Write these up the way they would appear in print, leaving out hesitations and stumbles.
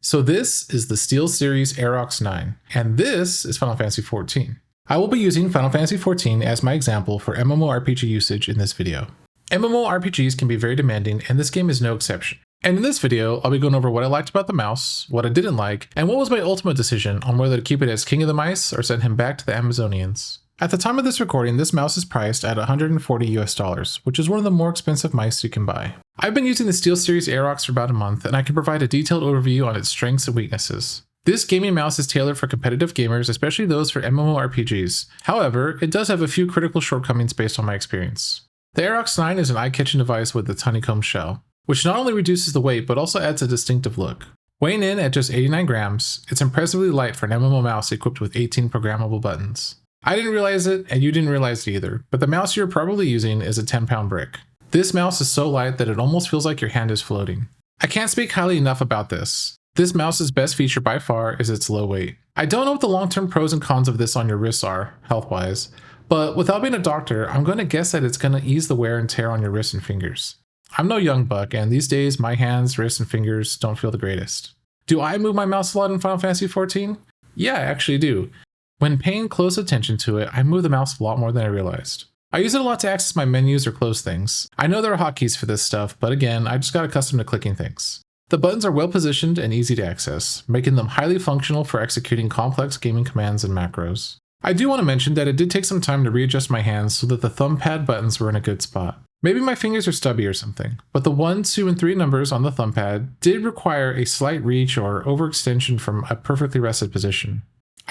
So this is the SteelSeries Aerox 9, and this is Final Fantasy XIV. I will be using Final Fantasy XIV as my example for MMORPG usage in this video. MMORPGs can be very demanding, and this game is no exception. And in this video, I'll be going over what I liked about the mouse, what I didn't like, and what was my ultimate decision on whether to keep it as King of the Mice or send him back to the Amazonians. At the time of this recording, this mouse is priced at $140 which is one of the more expensive mice you can buy. I've been using the SteelSeries Aerox for about a month, and I can provide a detailed overview on its strengths and weaknesses. This gaming mouse is tailored for competitive gamers, especially those for MMORPGs. However, it does have a few critical shortcomings based on my experience. The Aerox 9 is an eye-catching device with its honeycomb shell, which not only reduces the weight but also adds a distinctive look. Weighing in at just 89 grams, it's impressively light for an MMO mouse equipped with 18 programmable buttons. I didn't realize it, and you didn't realize it either, but the mouse you're probably using is a 10-pound brick. This mouse is so light that it almost feels like your hand is floating. I can't speak highly enough about this. This mouse's best feature by far is its low weight. I don't know what the long-term pros and cons of this on your wrists are, health-wise, but without being a doctor, I'm going to guess that it's going to ease the wear and tear on your wrists and fingers. I'm no young buck, and these days my hands, wrists, and fingers don't feel the greatest. Do I move my mouse a lot in Final Fantasy XIV? Yeah, I actually do. When paying close attention to it, I move the mouse a lot more than I realized. I use it a lot to access my menus or close things. I know there are hotkeys for this stuff, but again, I just got accustomed to clicking things. The buttons are well positioned and easy to access, making them highly functional for executing complex gaming commands and macros. I do want to mention that it did take some time to readjust my hands so that the thumb pad buttons were in a good spot. Maybe my fingers are stubby or something, but the 1, 2, and 3 numbers on the thumb pad did require a slight reach or overextension from a perfectly rested position.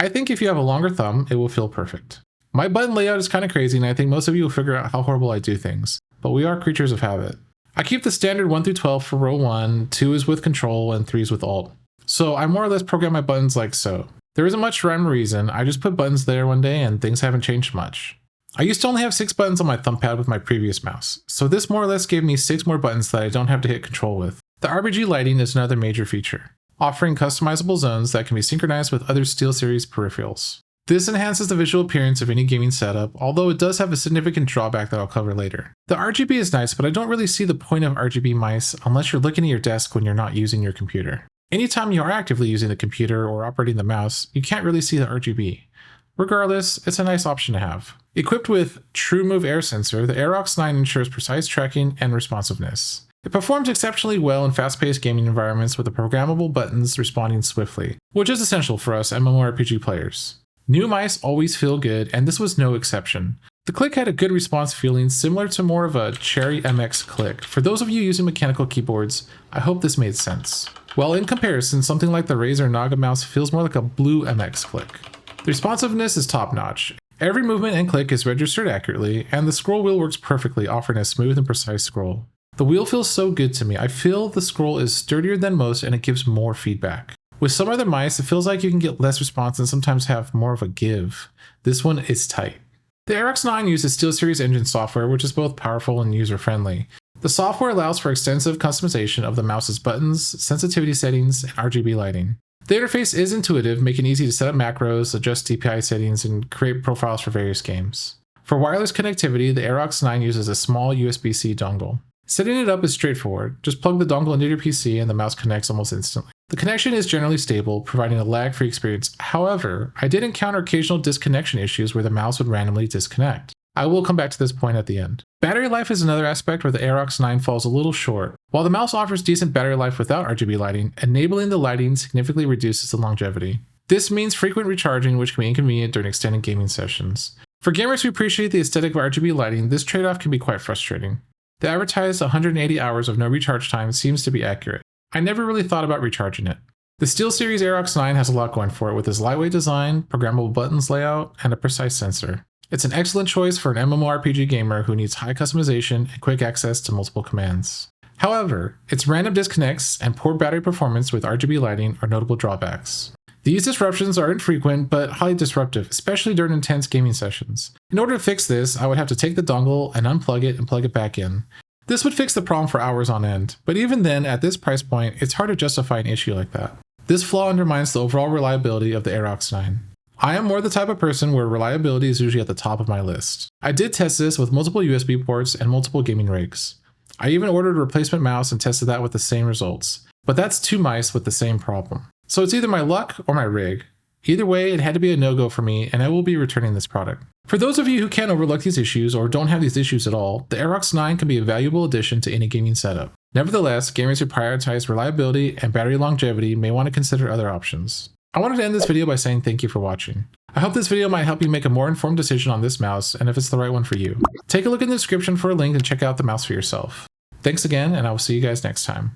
I think if you have a longer thumb, it will feel perfect. My button layout is kind of crazy, and I think most of you will figure out how horrible I do things, but we are creatures of habit. I keep the standard 1 through 12 for row 1, 2 is with Control, and 3 is with Alt. So I more or less program my buttons like so. There isn't much rhyme or reason, I just put buttons there one day and things haven't changed much. I used to only have 6 buttons on my thumb pad with my previous mouse, so this more or less gave me 6 more buttons that I don't have to hit Control with. The RGB Lighting is another major feature, offering customizable zones that can be synchronized with other SteelSeries peripherals. This enhances the visual appearance of any gaming setup, although it does have a significant drawback that I'll cover later. The RGB is nice, but I don't really see the point of RGB mice unless you're looking at your desk when you're not using your computer. Anytime you are actively using the computer or operating the mouse, you can't really see the RGB. Regardless, it's a nice option to have. Equipped with True Move Air Sensor, the Aerox 9 ensures precise tracking and responsiveness. It performs exceptionally well in fast-paced gaming environments with the programmable buttons responding swiftly, which is essential for us MMORPG players. New mice always feel good, and this was no exception. The click had a good response feeling similar to more of a Cherry MX click. For those of you using mechanical keyboards, I hope this made sense. While in comparison, something like the Razer Naga mouse feels more like a Blue MX click. The responsiveness is top-notch. Every movement and click is registered accurately, and the scroll wheel works perfectly, offering a smooth and precise scroll. The wheel feels so good to me. I feel the scroll is sturdier than most and it gives more feedback. With some other mice, it feels like you can get less response and sometimes have more of a give. This one is tight. The Aerox 9 uses SteelSeries engine software, which is both powerful and user-friendly. The software allows for extensive customization of the mouse's buttons, sensitivity settings, and RGB lighting. The interface is intuitive, making it easy to set up macros, adjust DPI settings, and create profiles for various games. For wireless connectivity, the Aerox 9 uses a small USB-C dongle. Setting it up is straightforward. Just plug the dongle into your PC and the mouse connects almost instantly. The connection is generally stable, providing a lag-free experience. However, I did encounter occasional disconnection issues where the mouse would randomly disconnect. I will come back to this point at the end. Battery life is another aspect where the Aerox 9 falls a little short. While the mouse offers decent battery life without RGB lighting, enabling the lighting significantly reduces the longevity. This means frequent recharging, which can be inconvenient during extended gaming sessions. For gamers who appreciate the aesthetic of RGB lighting, this trade-off can be quite frustrating. The advertised 180 hours of no recharge time seems to be accurate. I never really thought about recharging it. The SteelSeries Aerox 9 has a lot going for it with its lightweight design, programmable buttons layout, and a precise sensor. It's an excellent choice for an MMORPG gamer who needs high customization and quick access to multiple commands. However, its random disconnects and poor battery performance with RGB lighting are notable drawbacks. These disruptions are infrequent but highly disruptive, especially during intense gaming sessions. In order to fix this, I would have to take the dongle and unplug it and plug it back in. This would fix the problem for hours on end, but even then, at this price point, it's hard to justify an issue like that. This flaw undermines the overall reliability of the Aerox 9. I am more the type of person where reliability is usually at the top of my list. I did test this with multiple USB ports and multiple gaming rigs. I even ordered a replacement mouse and tested that with the same results. but that's 2 mice with the same problem. So it's either my luck or my rig. Either way, it had to be a no-go for me, and I will be returning this product. For those of you who can't overlook these issues or don't have these issues at all, the Aerox 9 can be a valuable addition to any gaming setup. Nevertheless, gamers who prioritize reliability and battery longevity may want to consider other options. I wanted to end this video by saying thank you for watching. I hope this video might help you make a more informed decision on this mouse and if it's the right one for you. Take a look in the description for a link and check out the mouse for yourself. Thanks again, and I will see you guys next time.